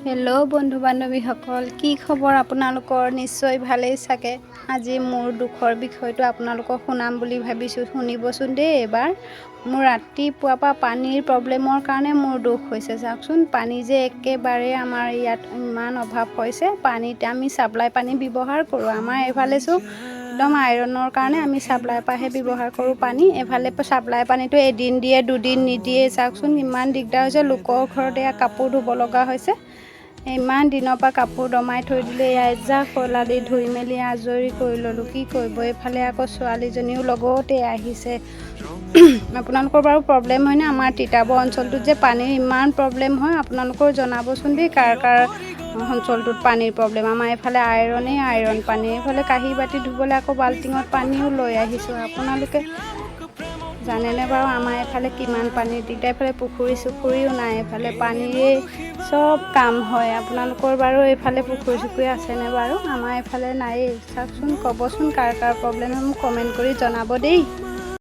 Hello' বন্ধু বান্ধৱীসকল, কি খবৰ আপোনালোকৰ? নিশ্চয় ভালেই চাগে। আজি মোৰ দুখৰ বিষয়টো আপোনালোকক শুনাম বুলি ভাবিছোঁ। শুনিবচোন দেই এবাৰ। মোৰ ৰাতিপুৱাৰ পৰা পানীৰ প্ৰব্লেমৰ কাৰণে মোৰ দুখ হৈছে। চাওকচোন, পানী যে একেবাৰে আমাৰ ইয়াত ইমান অভাৱ হৈছে। পানীত আমি ছাপ্লাই পানী ব্যৱহাৰ কৰোঁ। আমাৰ এইফালে চোন একদম আইৰণৰ কাৰণে আমি ছাপ্লাই পাহে ব্যৱহাৰ কৰোঁ পানী। এফালে ছাপ্লাই পানীটো এদিন দিয়ে, দুদিন নিদিয়ে। চাওকচোন, ইমান দিগদাৰ হৈছে। লোকৰ ঘৰত এয়া কাপোৰ ধুব লগা হৈছে। ইমান দিনৰ পৰা কাপোৰ দমাই থৈ দিলে, এজাক শলাদি ধুই মেলি আজৰি কৰি ল'লোঁ। কি কৰিব, এইফালে আকৌ ছোৱালীজনীও লগতে আহিছে। আপোনালোকৰ বাৰু প্ৰব্লেম হয়নে? আমাৰ তিতাবৰ অঞ্চলটোত যে পানীৰ ইমান প্ৰব্লেম হয়, আপোনালোকেও জনাবচোন দেই, কাৰ কাৰ অঞ্চলটোত পানীৰ প্ৰব্লেম। আমাৰ এইফালে আইৰণেই আইৰণ পানী। এইফালে কাঁহী বাতি ধুবলৈ আকৌ বাল্টিঙত পানীও লৈ আহিছোঁ। আপোনালোকে জানেনে বাৰু আমাৰ এইফালে কিমান পানীৰ দিগদাৰ? এইফালে পুখুৰী চুখুৰীও নাই। এইফালে পানীৰে চব কাম হয়। আপোনালোকৰ বাৰু এইফালে পুখুৰী চুখুৰী আছেনে বাৰু? আমাৰ এইফালে নায়েই। চাওকচোন, ক'বচোন কাৰ কাৰ প্ৰব্লেম হয়, মোক কমেণ্ট কৰি জনাব দেই।